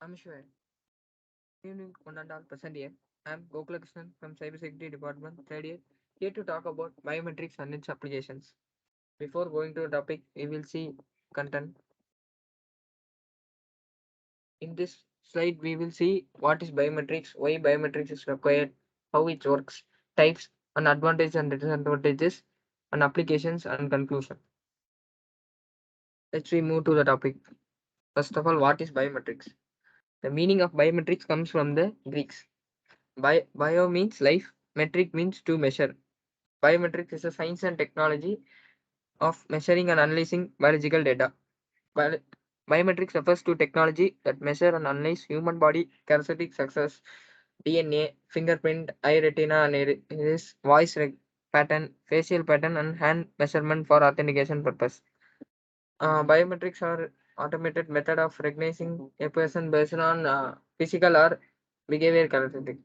I'm sure. Good evening, one and all present here. I'm Gokulakrishnan from Cybersecurity Department, third year, here to talk about biometrics and its applications. Before going to the topic, we will see content. In this slide, we will see what is biometrics, why biometrics is required, how it works, types, and advantages and disadvantages, and applications and conclusion. Let's we move to the topic. First of all, what is biometrics? The meaning of biometrics comes from the Greeks. Bio means life, metric means to measure. Biometrics is a science and technology of measuring and analyzing biological data. Bio- Biometrics refers to technology that measure and analyze human body characteristics such as DNA, fingerprint, eye retina and iris, pattern, facial pattern, and hand measurement for authentication purpose. Biometrics are automated method of recognizing a person based on physical or behavior characteristics.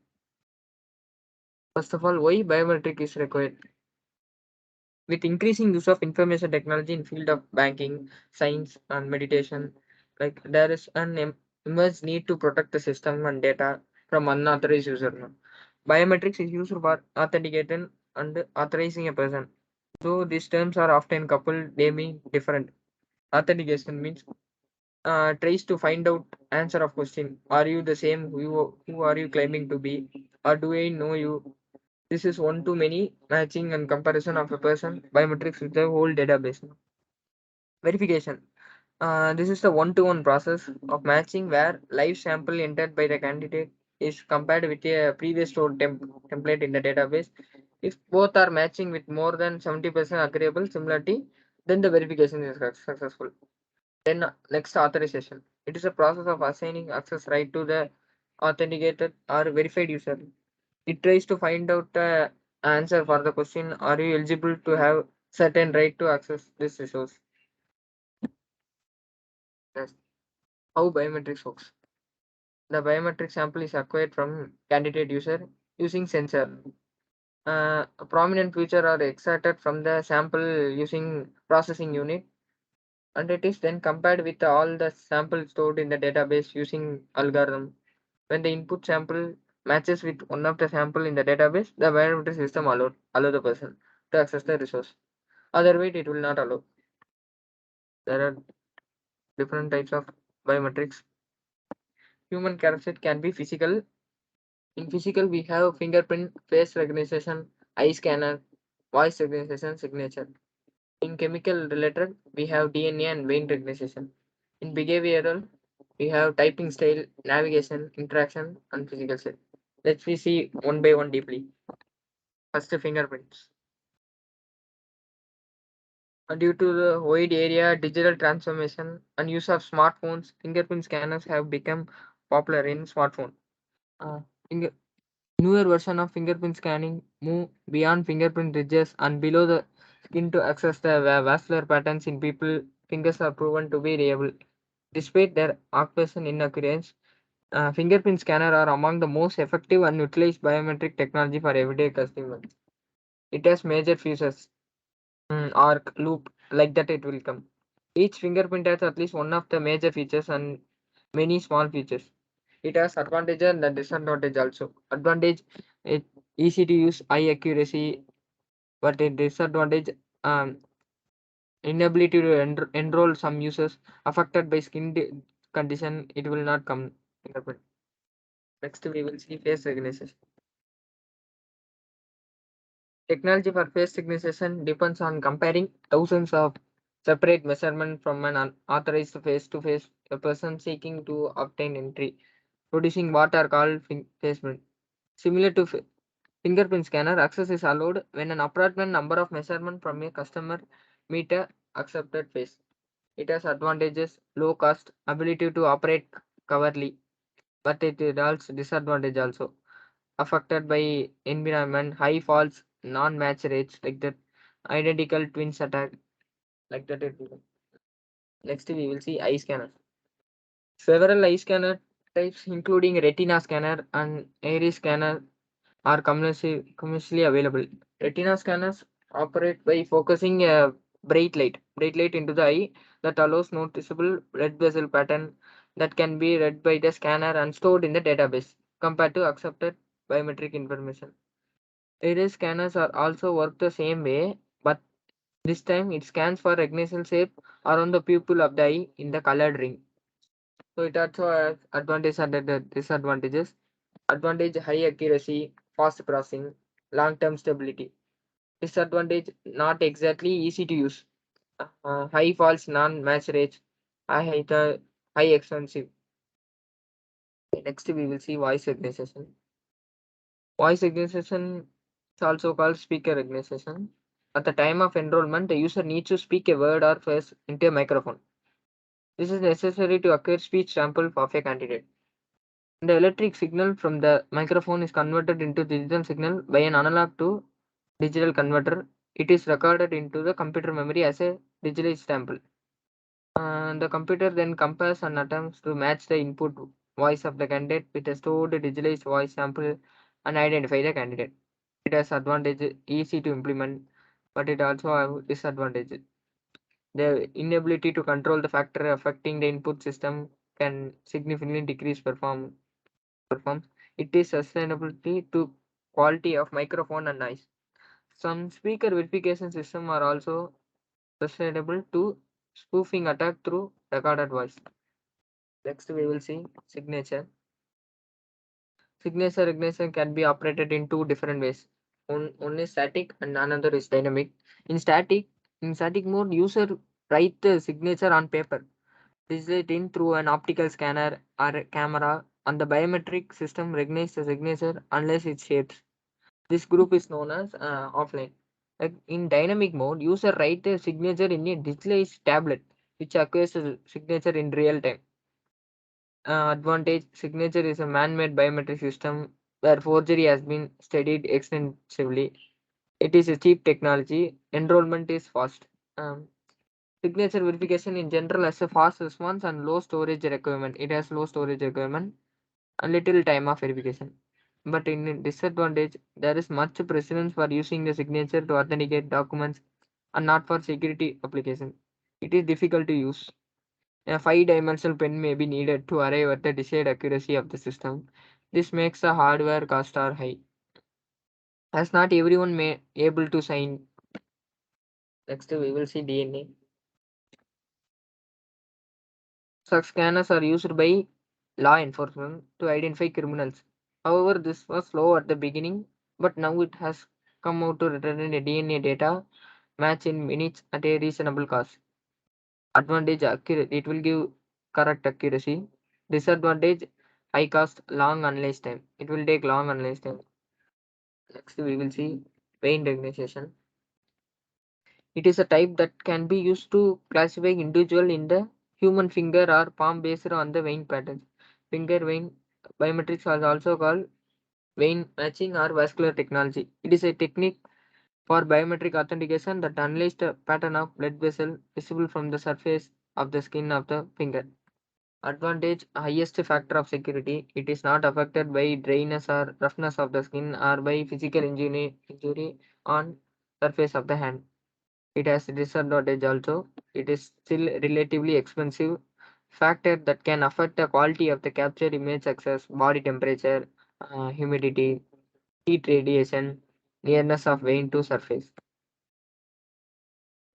First of all, why biometric is required? With increasing use of information technology in field of banking, science, and meditation, like there is an immense need to protect the system and data from unauthorized user. No? Biometrics is used for authenticating and authorizing a person. So these terms are often coupled, they mean different. Authentication means tries to find out answer of question. Are you the same who are you claiming to be? Or do I know you? This is one to many matching and comparison of a person biometrics with the whole database. Verification. This is the one-to-one process of matching where live sample entered by the candidate is compared with a previous stored template in the database. If both are matching with more than 70% agreeable similarity, then the verification is successful. Then next authorization. It is a process of assigning access right to the authenticated or verified user. It tries to find out the answer for the question, are you eligible to have certain right to access this resource? Yes. How biometrics works. The biometric sample is acquired from candidate user using sensor. A prominent feature are extracted from the sample using processing unit, and it is then compared with all the samples stored in the database using algorithm. When the input sample matches with one of the sample in the database, the biometric system allow the person to access the resource. Otherwise, it will not allow. There are different types of biometrics. Human characteristic can be physical. In physical, we have fingerprint, face recognition, eye scanner, voice recognition, signature. In chemical related, we have DNA and vein recognition. In behavioral, we have typing style, navigation, interaction, and physical style. Let's we see one by one deeply. First, fingerprints. Due to the wide area digital transformation and use of smartphones, fingerprint scanners have become popular in smartphone. Uh, finger, Newer version of fingerprint scanning move beyond fingerprint ridges and below the skin to access the vascular patterns in people. Fingers are proven to be reliable. Despite their occasional inaccuracies, fingerprint scanner are among the most effective and utilized biometric technology for everyday customers. It has major features. Arc, loop, like that it will come. Each fingerprint has at least one of the major features and many small features. It has advantage and the disadvantage also. Advantage, it easy to use, high accuracy, but a disadvantage, um, inability to enroll some users affected by condition. It will not come fingerprint. Next, we will see face recognition. Technology for face recognition depends on comparing thousands of separate measurements from an unauthorized face-to-face a person seeking to obtain entry, producing what are called fingerprint. Similar to fingerprint scanner, access is allowed when an approximate number of measurements from a customer meet a accepted face. It has advantages, low cost, ability to operate covertly, but it is also disadvantage also affected by environment, high false, non-match rates like that, identical twins attack like that. It will. Next, we will see eye scanner. Several eye scanner types, including retina scanner and iris scanner, are commercially available. Retina scanners operate by focusing a bright light into the eye that allows noticeable red vessel pattern that can be read by the scanner and stored in the database compared to accepted biometric information. Iris scanners are also work the same way, but this time it scans for recognition shape around the pupil of the eye in the colored ring. So it also has advantages and disadvantages. Advantage: high accuracy, fast processing, long-term stability. Disadvantage: not exactly easy to use. High false non-match rates, high expensive. Next we will see voice recognition. Voice recognition is also called speaker recognition. At the time of enrollment, the user needs to speak a word or phrase into a microphone. This is necessary to acquire speech sample of a candidate. The electric signal from the microphone is converted into digital signal by an analog to digital converter. It is recorded into the computer memory as a digital sample. The computer then compares and attempts to match the input voice of the candidate with a stored digitalized voice sample and identify the candidate. It has advantage, easy to implement, but it also have disadvantages. The inability to control the factor affecting the input system can significantly decrease perform. It is sustainability to quality of microphone and noise. Some speaker verification system are also sustainable to spoofing attack through recorded voice. Next, we will see signature. Signature recognition can be operated in two different ways. One is static and another is dynamic. In static, in static mode, user write the signature on paper, digitate it in through an optical scanner or a camera, and the biometric system recognizes the signature unless it shapes. This group is known as offline. Like in dynamic mode, user write the signature in a digitalized tablet, which acquires the signature in real time. Advantage: signature is a man-made biometric system where forgery has been studied extensively. It is a cheap technology. Enrollment is fast. Um, Signature verification in general has a fast response and low storage requirement. It has low storage requirement and little time of verification. But in disadvantage, there is much precedence for using the signature to authenticate documents and not for security application. It is difficult to use. A five-dimensional pen may be needed to arrive at the desired accuracy of the system. This makes the hardware cost are high, as not everyone may able to sign. Next, we will see DNA. Such scanners are used by law enforcement to identify criminals. However, this was slow at the beginning, but now it has come out to return a DNA data match in minutes at a reasonable cost. Advantage: accurate. It will give correct accuracy. Disadvantage: high cost, long analyze time. It will take long analyze time. Next, we will see vein recognition. It is a type that can be used to classify individual in the human finger or palm based on the vein patterns. Finger vein biometrics are also called vein matching or vascular technology. It is a technique for biometric authentication that analyzes the pattern of blood vessel visible from the surface of the skin of the finger. Advantage: highest factor of security. It is not affected by dryness or roughness of the skin or by physical injury on surface of the hand. It has disadvantage also. It is still relatively expensive factor that can affect the quality of the captured image such as body temperature, humidity, heat radiation, nearness of vein to surface.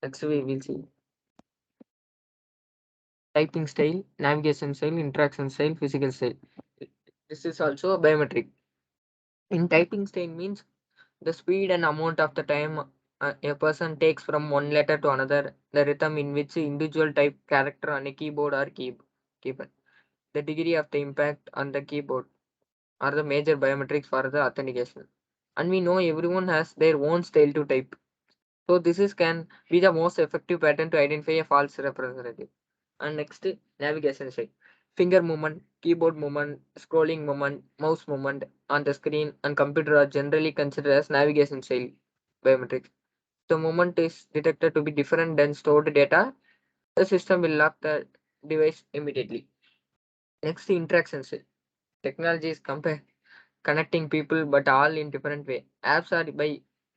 Next we will see typing style, navigation style, interaction style, physical style. This is also a biometric. In typing style means the speed and amount of the time a person takes from one letter to another, the rhythm in which individual type character on a keyboard or keypad, the degree of the impact on the keyboard are the major biometrics for the authentication. And we know everyone has their own style to type. So this is can be the most effective pattern to identify a false representative. And next, navigation style. Finger movement, keyboard movement, scrolling movement, mouse movement on the screen and computer are generally considered as navigation style biometrics. The movement is detected to be different than stored data, the system will lock the device immediately. Next, interaction style. Technology is connecting people, but all in different way. Apps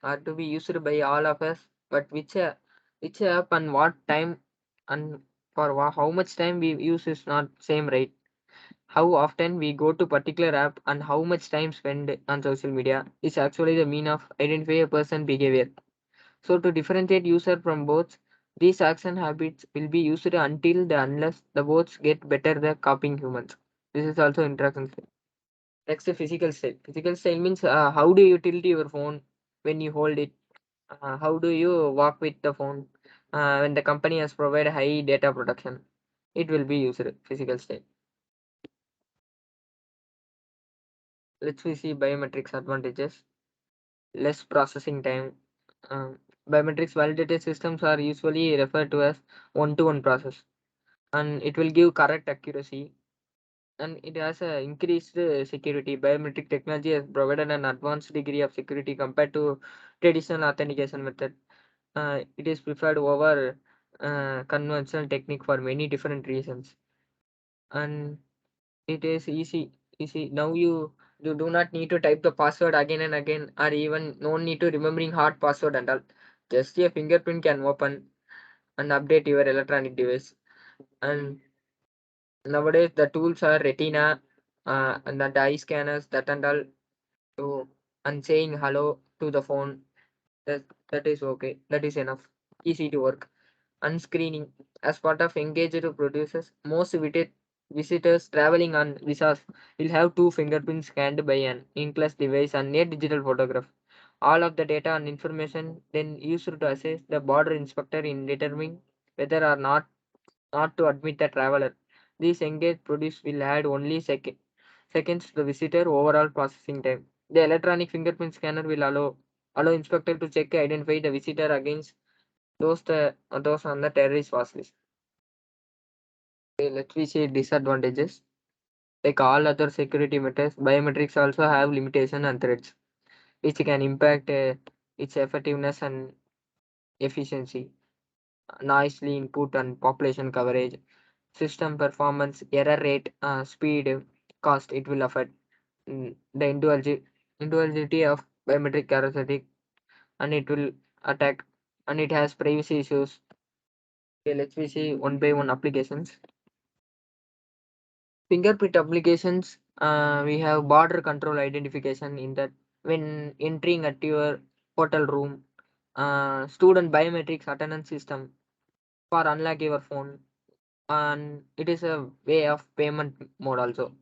are to be used by all of us, but which app and what time and for how much time we use is not same, right? How often we go to particular app and how much time spent on social media is actually the mean of identify a person behavior. So to differentiate user from bots, these action habits will be used until the unless the bots get better the copying humans. This is also interaction style. Next, the physical style. Physical style means how do you tilt your phone when you hold it? How do you walk with the phone when the company has provided high data protection? It will be used physical style. Let's we see biometrics advantages. Less processing time. Biometrics validated systems are usually referred to as one-to-one process, and it will give correct accuracy, and it has a increased security. Biometric technology has provided an advanced degree of security compared to traditional authentication method. It is preferred over conventional technique for many different reasons, and it is easy. Now you do not need to type the password again and again, or even no need to remembering hard password and all. Just your fingerprint can open and update your electronic device. And nowadays the tools are retina and the eye scanners that and all to and saying hello to the phone. That that is okay. That is enough. Easy to work. Unscreening. As part of engaged producers, most visitors traveling on visas will have two fingerprints scanned by an inkless device and a digital photograph. All of the data and information then used to assess the border inspector in determining whether or not to admit the traveler. These engaged produce will add only seconds to the visitor overall processing time. The electronic fingerprint scanner will allow inspector to check identify the visitor against those on the terrorist watch list. Okay, let me see disadvantages. Like all other security methods, biometrics also have limitation and threats, which can impact its effectiveness and efficiency. Noisily input and population coverage, system performance, error rate, speed, cost. It will affect the individuality of biometric characteristic, and it will attack, and it has privacy issues. Okay, let's see one by one applications. Fingerprint applications, we have border control identification in that when entering at your hotel room, student biometrics attendance system for unlock your phone, and it is a way of payment mode also.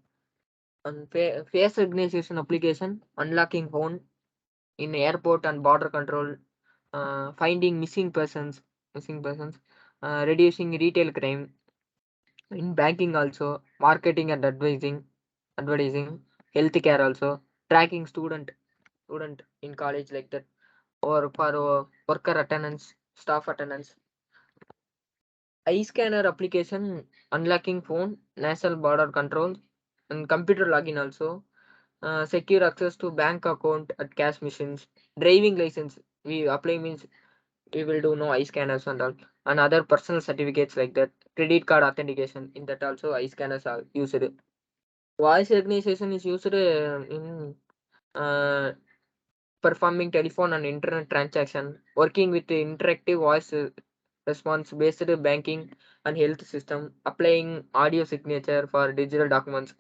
And face recognition application, unlocking phone in airport and border control, finding missing persons, reducing retail crime, in banking also, marketing and advertising, healthcare also, tracking student in college like that, or for worker attendance, staff attendance. Eye scanner application, unlocking phone, national border control, and computer login also, secure access to bank account at cash machines, driving license. We apply means we will do no eye scanners and all, and other personal certificates like that. Credit card authentication in that also eye scanners are used. Voice recognition is used in uh, performing telephone and internet transaction, working with the interactive voice response based banking and health system, applying audio signature for digital documents,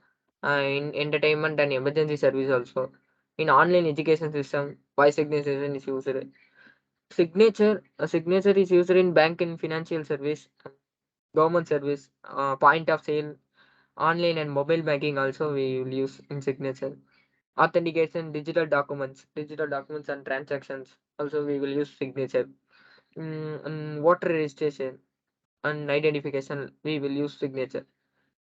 in entertainment and emergency service also. In online education system, voice recognition is used. A signature is used in bank and financial service, government service, point of sale, online and mobile banking also we will use in signature. Authentication, digital documents and transactions also we will use signature. And voter registration and identification we will use signature.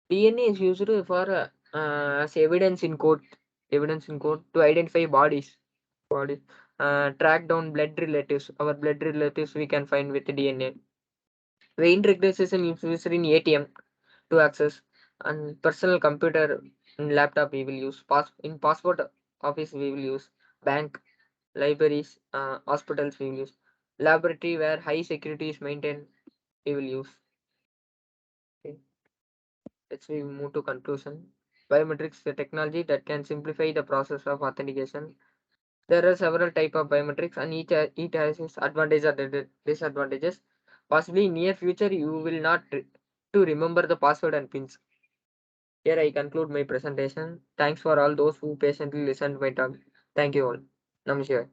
DNA is used for as evidence in court to identify bodies, track down blood relatives. Our blood relatives we can find with DNA. Vein recognition is used in ATM to access, and personal computer and laptop we will use. In passport office we will use. Bank, libraries, hospitals we will use. Laboratory where high security is maintained we will use. Okay. Let's we move to conclusion. Biometrics is a technology that can simplify the process of authentication. There are several type of biometrics, and each has its advantages and disadvantages. Possibly in near future you will not to remember the password and pins. Here I conclude my presentation. Thanks for all those who patiently listened my talk. Thank you all. Namaskar.